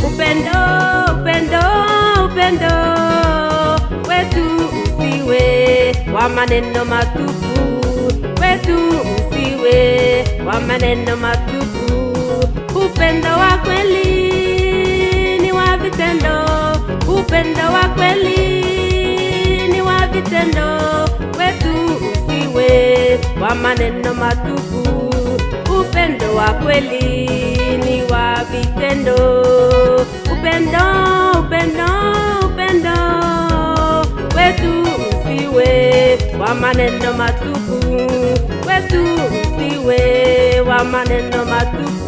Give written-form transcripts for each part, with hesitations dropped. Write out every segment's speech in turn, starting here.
Upendo, upendo, upendo wetu usiwe wa maneno matupu, wetu usiwe wa maneno matupu. Upendo wa kweli ni wa vitendo, upendo wa kweli ni wa vitendo, wetu usiwe wa maneno matupu. Upendo wa kweli ni wa vitendo. Upendo, upendo, upendo wetu usiwe wa maneno matupu, wetu usiwe wa maneno matupu.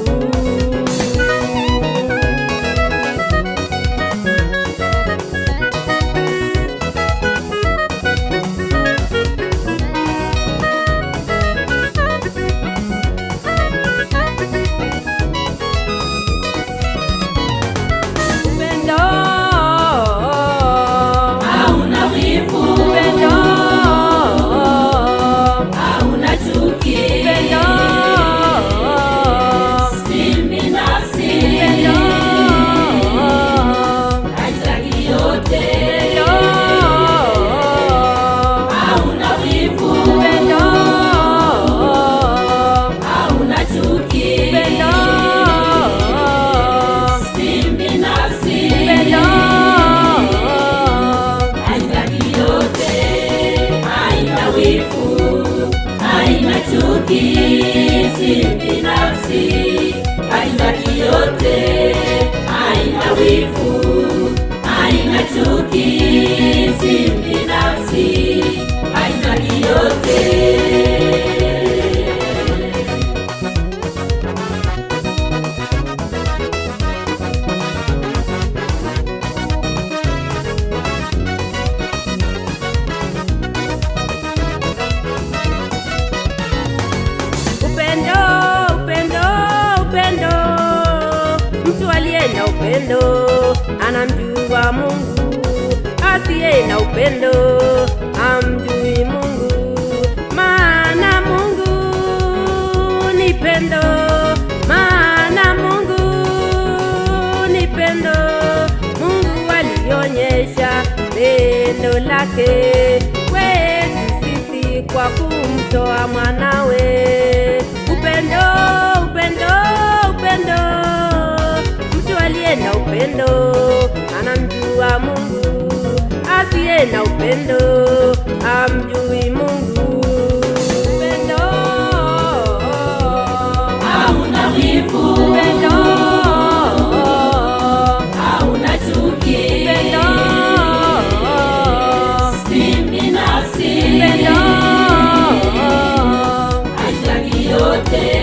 Mtu aliye na upendo anamjua Mungu, asiye na upendo amjui Mungu. Maana Mungu ni pendo, maana Mungu ni pendo. Mungu alionyesha pendo lake kwetu sisi kwa kumtoa mwanawe. Upendo, upendo, upendo. Mtu aliye na upendo anamjua Mungu, asiye na upendo amjui Mungu. Upendo hauna wivu, upendo hauna chuki, upendo si binafsi, upendo haitaki yote.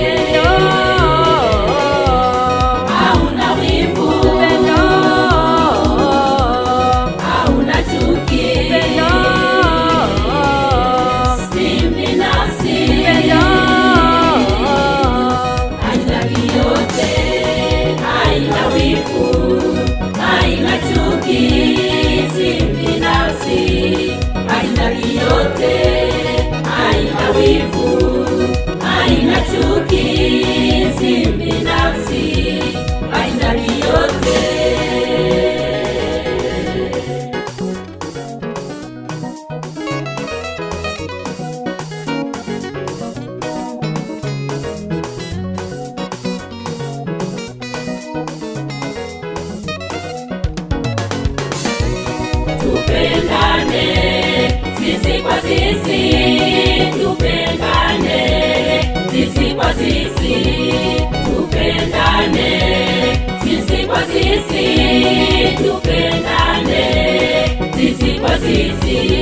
Hauna wivu, upendo sisi kwa sisi tupendane, sisi kwa sisi tupendane, sisi kwa sisi tupendane, sisi kwa sisi